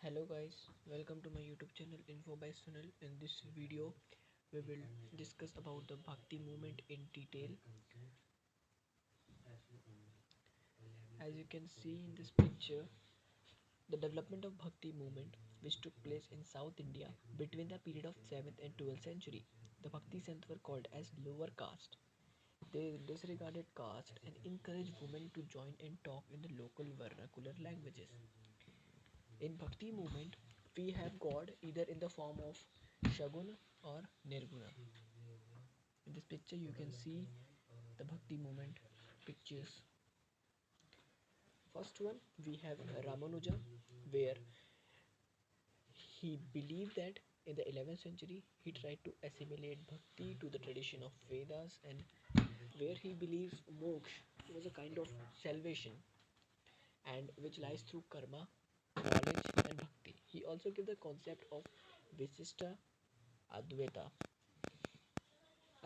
Hello guys, welcome to my YouTube channel Info by Sunil. In this video, we will discuss about the Bhakti movement in detail. As you can see in this picture, the development of Bhakti movement which took place in South India between the period of 7th and 12th century. The Bhakti saints were called as lower caste. They disregarded caste and encouraged women to join and talk in the local vernacular languages. In Bhakti movement, we have God either in the form of Shaguna or Nirguna. In this picture, you can see the Bhakti movement pictures. First one, we have Ramanuja, where he believed that in the 11th century he tried to assimilate Bhakti to the tradition of Vedas, and where he believes moksha was a kind of salvation and which lies through karma, knowledge, and bhakti. He also gave the concept of Visishta Advaita,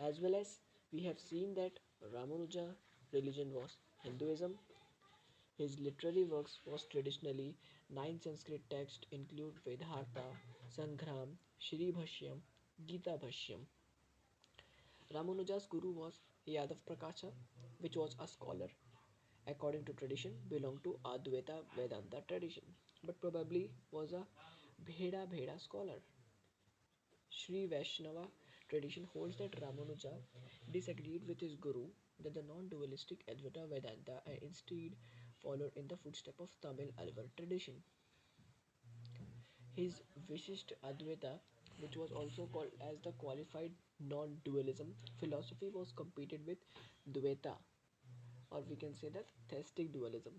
as well as we have seen that Ramanuja religion was Hinduism. His literary works was traditionally nine Sanskrit texts include Vedhartha, Sangram, Shri Bhashyam, Gita Bhashyam. Ramanuja's guru was Yadav Prakasha, which was a scholar according to tradition belonged to Advaita Vedanta tradition, but probably was a Bheda Bheda scholar. Sri Vaishnava tradition holds that Ramanuja disagreed with his guru that the non-dualistic Advaita Vedanta and instead followed in the footsteps of Tamil Alvar tradition. His Vishisht Advaita, which was also called as the qualified non-dualism philosophy, was competed with Dvaita, or we can say that theistic dualism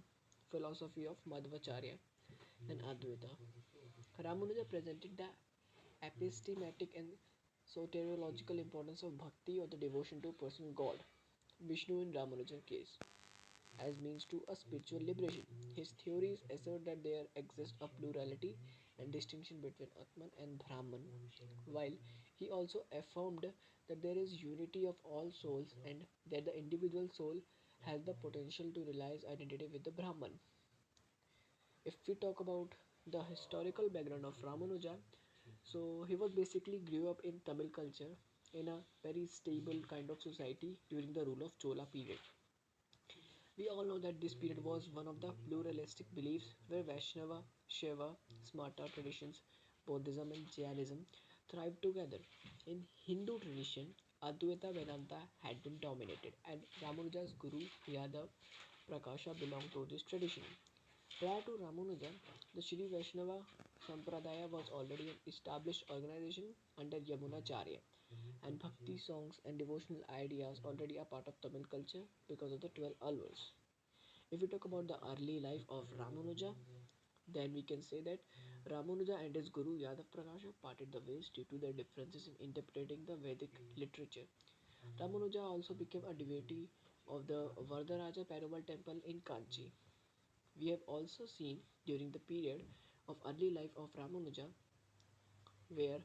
philosophy of Madhvacharya and Advaita. Ramanuja presented the epistemic and soteriological importance of bhakti or the devotion to personal God, Vishnu in Ramanujan case, as means to a spiritual liberation. His theories assert that there exists a plurality and distinction between Atman and Brahman, while he also affirmed that there is unity of all souls and that the individual soul has the potential to realize identity with the Brahman. If we talk about the historical background of Ramanuja, so he was basically grew up in Tamil culture in a very stable kind of society during the rule of Chola period. We all know that this period was one of the pluralistic beliefs where Vaishnava, Shaiva, Smarta traditions, Buddhism and Jainism thrived together. In Hindu tradition, Advaita Vedanta had been dominated and Ramanuja's guru Yadav Prakasha belonged to this tradition. Prior to Ramanuja, the Sri Vaishnava Sampradaya was already an established organization under Yamunacharya, and bhakti songs and devotional ideas already a part of Tamil culture because of the 12 alvars. If we talk about the early life of Ramanuja, then we can say that Ramanuja and his guru Yadav Prakasha parted the ways due to their differences in interpreting the Vedic literature. Ramanuja also became a devotee of the Vardaraja Perumal temple in Kanchi. We have also seen during the period of early life of Ramanuja where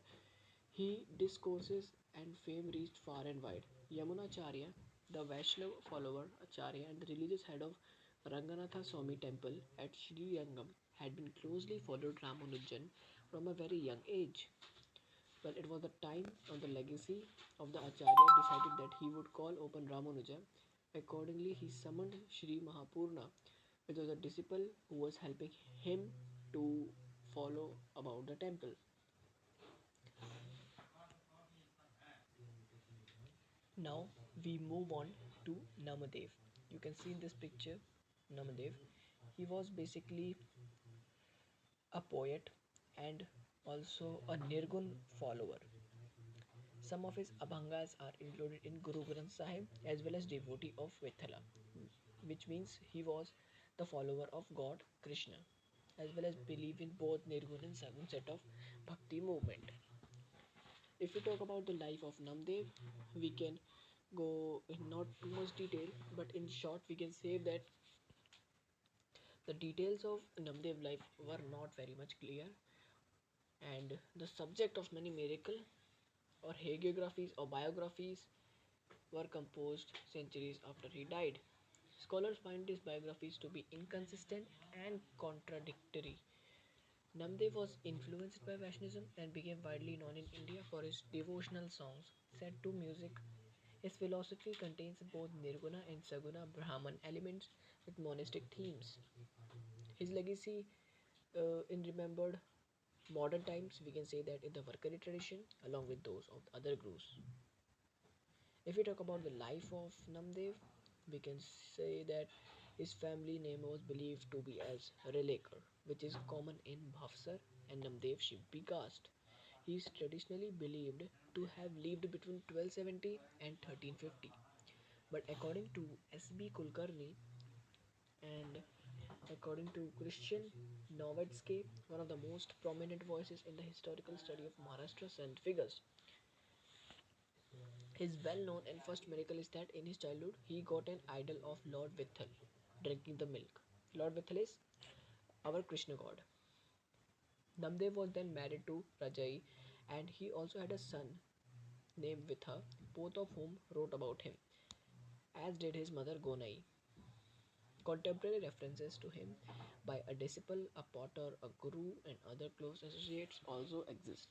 he discourses and fame reached far and wide. Yamunacharya, the Vaishnava follower Acharya and the religious head of Ranganatha Swami temple at Sri Rangam had been closely followed Ramanujan from a very young age. Well, it was the time of the legacy of the Acharya decided that he would call open Ramanuja. Accordingly, he summoned Sri Mahapurna, which was a disciple who was helping him to follow about the temple. Now we move on to Namadev. You can see in this picture Namadev. He was basically a poet and also a Nirgun follower. Some of his abhangas are included in Guru Granth Sahib as well as devotee of Vithala, which means he was the follower of God Krishna, as well as believe in both Nirgun and Sagun set of Bhakti movement. If we talk about the life of Namdev, we can go in not too much detail, but in short, we can say that the details of Namdev life were not very much clear, and the subject of many miracle or hagiographies or biographies were composed centuries after he died. Scholars find his biographies to be inconsistent and contradictory. Namdev was influenced by Vaishnavism and became widely known in India for his devotional songs set to music. His philosophy contains both Nirguna and Saguna Brahman elements with monastic themes. His legacy in remembered modern times, we can say that in the Varkari tradition, along with those of the other gurus. If we talk about the life of Namdev, we can say that his family name was believed to be as Relekar, which is common in Bhavsar and Namdev Shimpi caste. He is traditionally believed to have lived between 1270 and 1350. But according to S.B. Kulkarni and according to Christian Novetsky, one of the most prominent voices in the historical study of Maharashtra Sant figures, his well known and first miracle is that in his childhood he got an idol of Lord Vithal drinking the milk. Lord Vithal is our Krishna god. Namdev was then married to Rajai and he also had a son named Vitha, both of whom wrote about him, as did his mother Gonai. Contemporary references to him by a disciple, a potter, a guru, and other close associates also exist.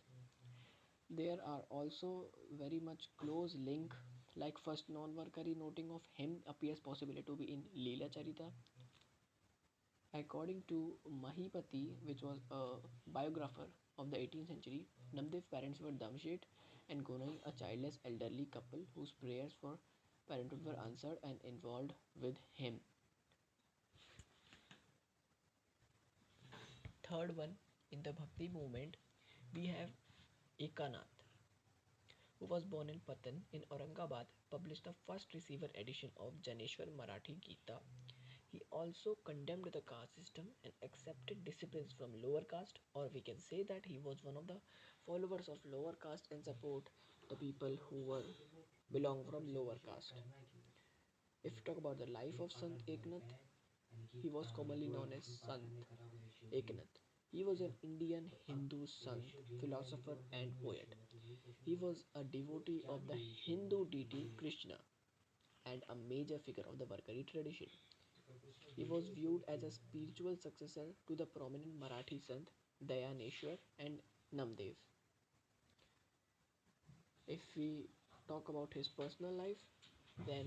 There are also very much close link, like first non-Varkari noting of him appears possibly to be in Leela Charita. According to Mahipati, which was a biographer of the 18th century, Namdev's parents were Damshet and Gonai, a childless elderly couple whose prayers for parenthood were answered and involved with him. Third one in the Bhakti movement, we have Eknath, who was born in Patan in Aurangabad, published the first receiver edition of Janeshwar Marathi Gita. He also condemned the caste system and accepted disciplines from lower caste, or we can say that he was one of the followers of lower caste and support the people who were belong from lower caste. If you talk about the life of Sant Eknath, he was commonly known as Sant Eknath. He was an Indian Hindu sant, philosopher, and poet. He was a devotee of the Hindu deity Krishna and a major figure of the Varkari tradition. He was viewed as a spiritual successor to the prominent Marathi sant Dayaneshwar and Namdev. If we talk about his personal life, then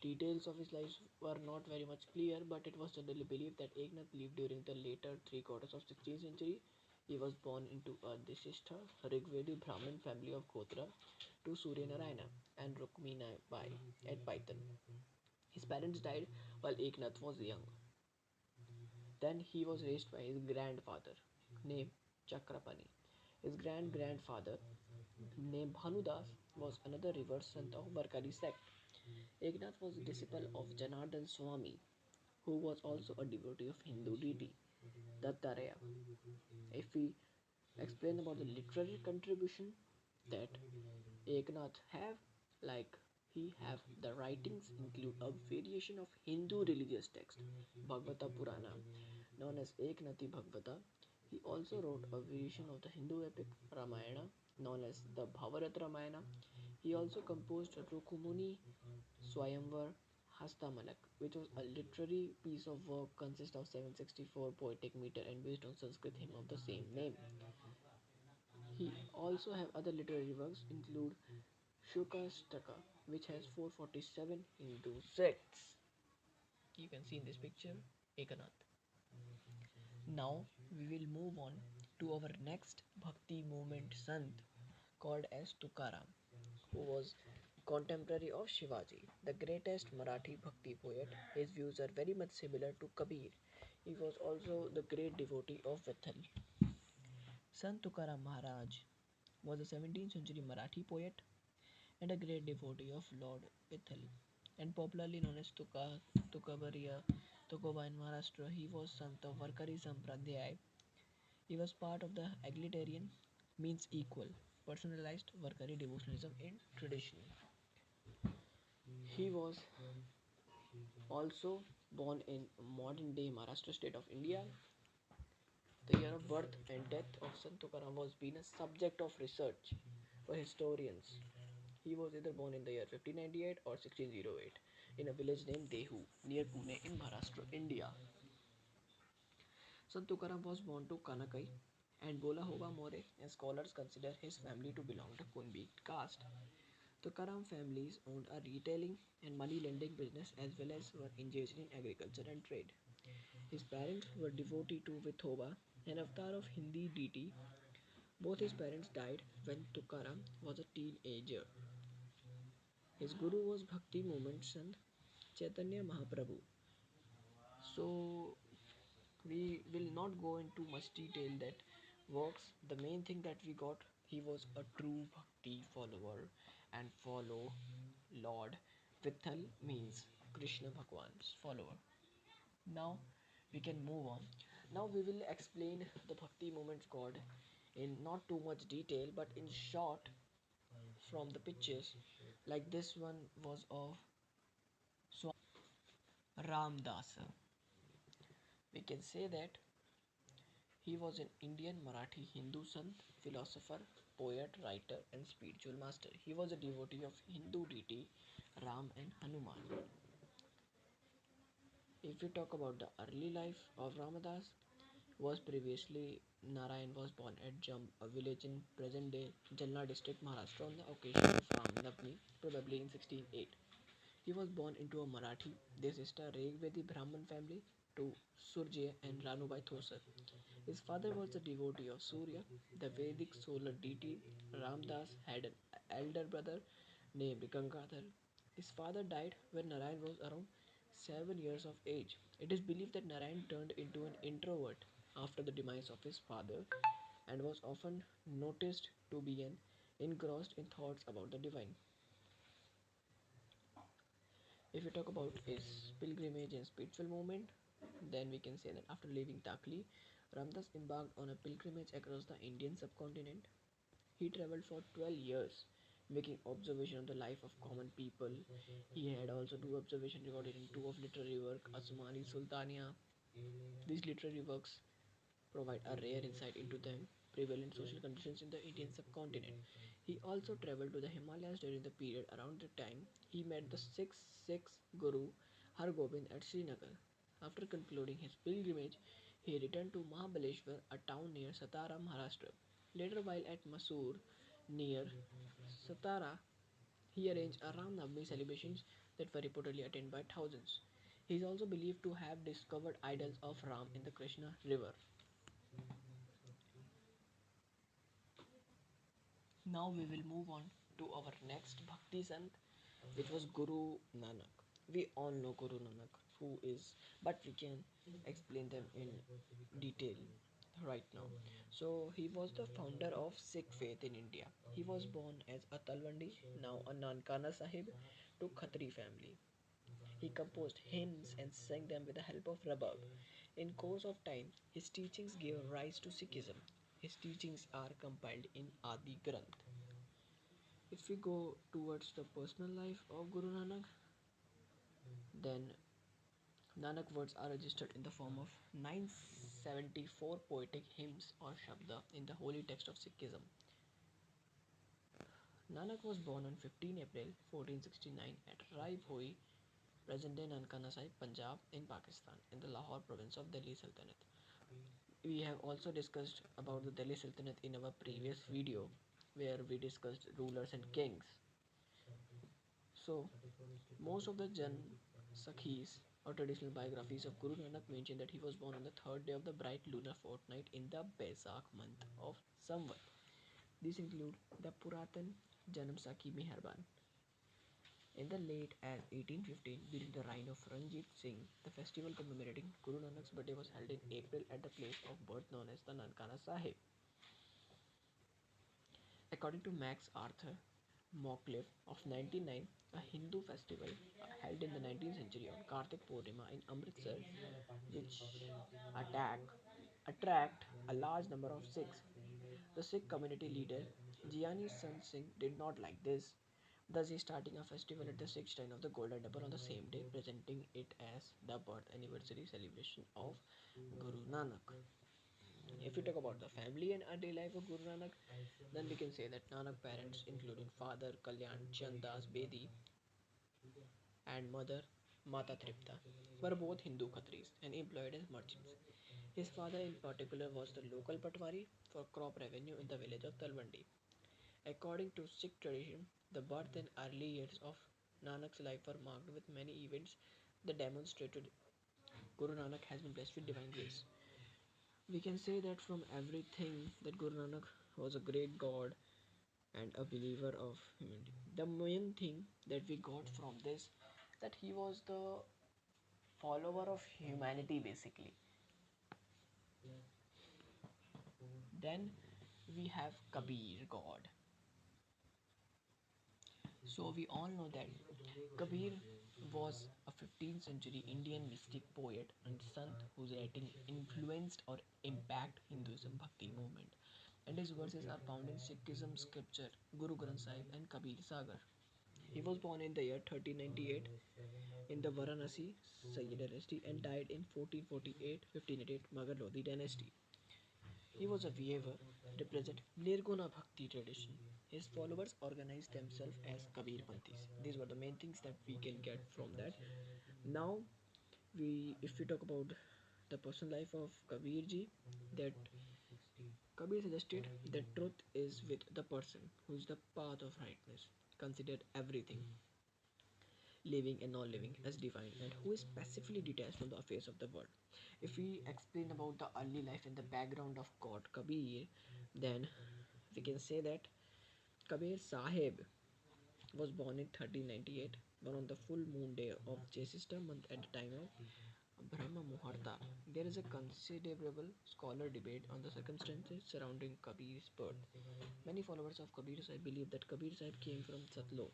details of his life were not very much clear, but it was generally believed that Eknath lived during the later three quarters of 16th century. He was born into a Disistha Rigvedi Brahmin family of Gotra to Surya Narayana and Rukmina Bai at Python. His parents died while Eknath was young. Then he was raised by his grandfather, named Chakrapani. His grandfather, named Bhanudas, was another revered sant of Barkari sect. Eknath was a disciple of Janardhan Swami, who was also a devotee of Hindu deity Dattaraya. If we explain about the literary contribution that Eknath have, like he have the writings include a variation of Hindu religious text, Bhagavata Purana, known as Eknathi Bhagavata. He also wrote a variation of the Hindu epic Ramayana, known as the Bhavarat Ramayana. He also composed Rukumuni Swayamvar Hastamalak, which was a literary piece of work consist of 764 poetic meter and based on Sanskrit hymn of the same name. He also have other literary works include Shukastaka, which has 447 Hindu sects. You can see in this picture Ekanath. Now we will move on to our next Bhakti movement Sant called as Tukaram, who was contemporary of Shivaji, the greatest Marathi Bhakti poet. His views are very much similar to Kabir. He was also the great devotee of Vithal. Sant Tukaram Maharaj was a 17th century Marathi poet and a great devotee of Lord Vithal, and popularly known as Tukabariya, Tukoba in Maharashtra. He was Sant of Varkari Sampradhyay. He was part of the egalitarian, means equal, personalized Varkari devotionalism in tradition. He was also born in modern day Maharashtra state of India. The year of birth and death of Sant Tukaram was been a subject of research for historians. He was either born in the year 1598 or 1608 in a village named Dehu near Pune in Maharashtra, India. Sant Tukaram was born to Kanakai and Bola Hoga More, and scholars consider his family to belong to Kunbi caste. Tukaram families owned a retailing and money lending business as well as were engaged in agriculture and trade. His parents were devotee to Vithoba, an avatar of Hindi deity. Both his parents died when Tukaram was a teenager. His guru was Bhakti movement Sant Chaitanya Mahaprabhu. So we will not go into much detail that works. The main thing that we got, he was a true Bhakti follower and follow Lord. Vithal means Krishna Bhagwan's follower. Now we can move on. Now we will explain the Bhakti movement's God in not too much detail but in short from the pictures. Like this one was of Ramdas. We can say that he was an Indian Marathi Hindu sant, philosopher, poet, writer, and spiritual master. He was a devotee of Hindu deity Ram and Hanuman. If we talk about the early life of Ramadas, was previously Narayan was born at Jam, a village in present-day Jalna district, Maharashtra, on the occasion of Ram Navami, probably in 1608. He was born into a Marathi Desista Rigvedi Brahmin family to Surjay and Ranubai Thosar. His father was a devotee of Surya, the Vedic solar deity. Ramdas had an elder brother named Gangadhar. His father died when Narayan was around 7 years of age. It is believed that Narayan turned into an introvert after the demise of his father and was often noticed to be an engrossed in thoughts about the divine. If we talk about his pilgrimage and spiritual movement, then we can say that after leaving Takli, Ramdas embarked on a pilgrimage across the Indian subcontinent. He traveled for 12 years, making observation of the life of common people. He had also two observations recorded in two of literary work, Asmani Sultania. These literary works provide a rare insight into the prevalent social conditions in the Indian subcontinent. He also traveled to the Himalayas during the period around the time he met the sixth Guru Har Gobind at Srinagar. After concluding his pilgrimage, he returned to Mahabaleshwar, a town near Satara, Maharashtra. Later, while at Masoor, near Satara, he arranged a Ram Navami celebrations that were reportedly attended by thousands. He is also believed to have discovered idols of Ram in the Krishna river. Now we will move on to our next Bhakti Sant, which was Guru Nanak. We all know Guru Nanak, who is, but we can explain them in detail right now. So he was the founder of Sikh faith in India. He was born as a Talwandi, now a Nankana Sahib, to Khatri family. He composed hymns and sang them with the help of rabab. In course of time, his teachings gave rise to Sikhism. His teachings are compiled in Adi Granth. If we go towards the personal life of Guru Nanak, then Nanak words are registered in the form of 974 poetic hymns or shabda in the holy text of Sikhism. Nanak was born on 15 April 1469 at Rai Bhoi, present-day Nankana Sahib, Punjab in Pakistan, in the Lahore province of Delhi Sultanate. We have also discussed about the Delhi Sultanate in our previous video, where we discussed rulers and kings. So, most of the Jan Sakhis or traditional biographies of Guru Nanak mention that he was born on the third day of the bright lunar fortnight in the Baisakh month of Samvat. These include the Puratan Janam Sakhi Meherban. In the late as 1815, during the reign of Ranjit Singh, the festival commemorating Guru Nanak's birthday was held in April at the place of birth known as the Nankana Sahib. According to Max Arthur Moncliffe of 99, a Hindu festival held in the 19th century on Kartik Purnima in Amritsar, which attack, attract a large number of Sikhs. The Sikh community leader Jiani Sant Singh did not like this, thus he starting a festival at the Sikh shrine of the Golden Temple on the same day, presenting it as the birth anniversary celebration of Guru Nanak. If we talk about the family and early life of Guru Nanak, then we can say that Nanak parents, including father Kalyan Chandas Bedi and mother Mata Tripta, were both Hindu Khatris and employed as merchants. His father in particular was the local patwari for crop revenue in the village of Talwandi. According to Sikh tradition, the birth and early years of Nanak's life were marked with many events that demonstrated Guru Nanak has been blessed with divine grace. We can say that from everything that Guru Nanak was a great God and a believer of humanity. The main thing that we got from this that he was the follower of humanity basically. Then we have Kabir God. So we all know that Kabir was a 15th century Indian mystic poet and sant whose writing influenced or impact Hinduism Bhakti movement. And his verses are found in Sikhism scripture, Guru Granth Sahib and Kabir Sagar. He was born in the year 1398 in the Varanasi Sayyid dynasty and died in 1448 1588 Magar Lodi dynasty. He was a weaver, represent Nirguna Bhakti tradition. His followers organized themselves as Kabir Panthis. These were the main things that we can get from that. Now, if we talk about the personal life of Kabir ji, that Kabir suggested that truth is with the person who is the path of rightness. Consider everything, living and non-living, as divine, and who is specifically detached from the affairs of the world. If we explain about the early life and the background of God Kabir, then we can say that Kabir Sahib was born in 1398, born on the full moon day of Jyeshtha month at the time of Brahma Muhurta. There is a considerable scholar debate on the circumstances surrounding Kabir's birth. Many followers of Kabir Sahib believe that Kabir Sahib came from Satlok,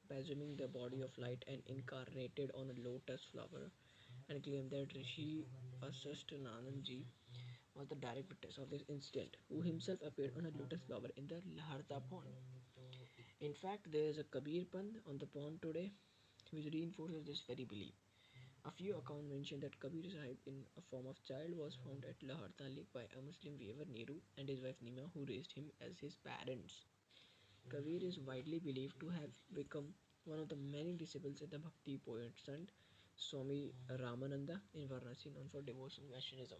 presuming the body of light and incarnated on a lotus flower, and claim that Rishi Vasishthananandji was the direct witness of this incident, who himself appeared on a lotus flower in the Laharta pond. In fact, there is a Kabir Pand on the pond today, which reinforces this very belief. A few accounts mention that Kabir Sahib, in a form of child, was found at Laharta Lake by a Muslim weaver Nehru and his wife Nima, who raised him as his parents. Kabir is widely believed to have become one of the many disciples of the Bhakti poet Sant Swami Ramananda in Varanasi, known for devotion Vaishnavism.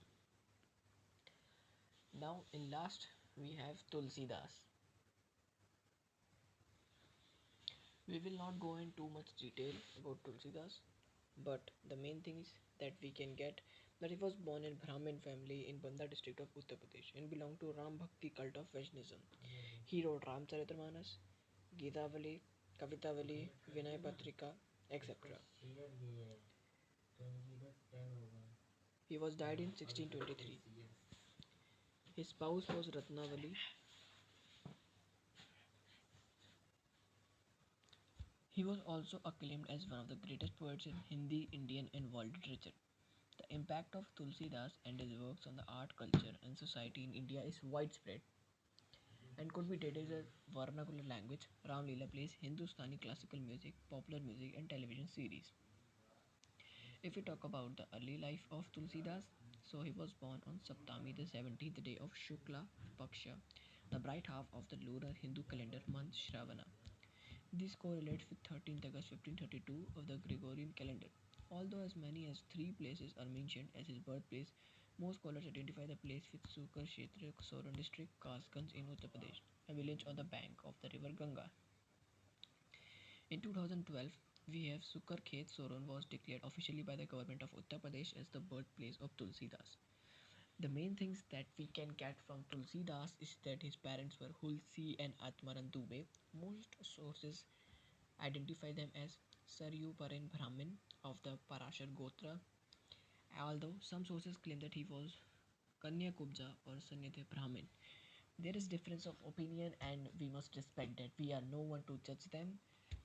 Now, in last, we have Tulsi Das. We will not go in too much detail about Tulsidas, but the main thing is that we can get that he was born in Brahmin family in Banda district of Uttar Pradesh and belonged to Ram Bhakti cult of Vaishnavism. He wrote Ramcharitmanas, Gitavali, Kavitavali, Vinay Patrika, etc. He was died in 1623. His spouse was Ratnavali. He was also acclaimed as one of the greatest poets in Hindi, Indian, and world literature. The impact of Tulsidas and his works on the art, culture, and society in India is widespread and could be dated as a vernacular language. Ram Leela plays Hindustani classical music, popular music, and television series. If we talk about the early life of Tulsidas, so he was born on Saptami, the 17th day of Shukla Paksha, the bright half of the lunar Hindu calendar month Shravana. This correlates with 13th August 1532 of the Gregorian calendar. Although as many as three places are mentioned as his birthplace, most scholars identify the place with Sukar Kshetra, Soran district, Kasganj in Uttar Pradesh, a village on the bank of the river Ganga. In 2012, we have Sukar Khet Soran was declared officially by the government of Uttar Pradesh as the birthplace of Tulsidas. The main things that we can get from Tulsidas is that his parents were Hulsi and Atmaran Dubey. Most sources identify them as Saryu Parin Brahmin of the Parashar Gotra, although some sources claim that he was Kanya Kubja or Sanyate Brahmin. There is difference of opinion and we must respect that. We are no one to judge them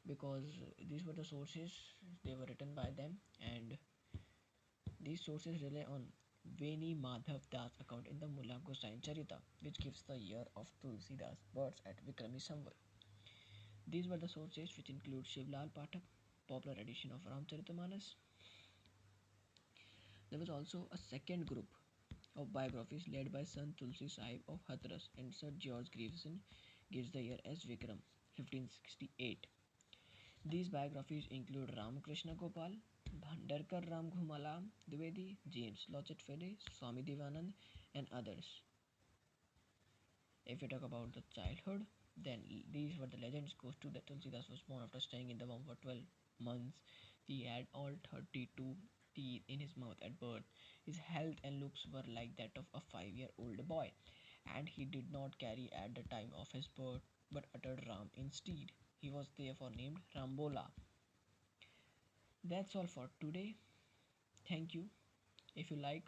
because these were the sources, they were written by them, and these sources rely on Veni Madhav Das account in the Mullah Gosain Charita, which gives the year of Tulsi Das birth at Vikrami Samvat. These were the sources which include Shivlal Pathak, popular edition of Ramcharitmanas. There was also a second group of biographies led by son Tulsi Sahib of Hathras, and Sir George Grierson gives the year as Vikram 1568. These biographies include Ramakrishna Gopal, Bhandarkar Ram Ghumala Dwivedi, James Lochet Fede, Swami Devanand, and others. If we talk about the childhood, then these were the legends goes to that Tulsidas was born after staying in the womb for 12 months. He had all 32 teeth in his mouth at birth. His health and looks were like that of a 5-year-old boy, and he did not carry at the time of his birth but uttered Ram instead. He was therefore named Rambola. That's all for today. Thank you. If you like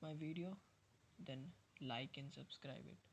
my video, then like and subscribe it.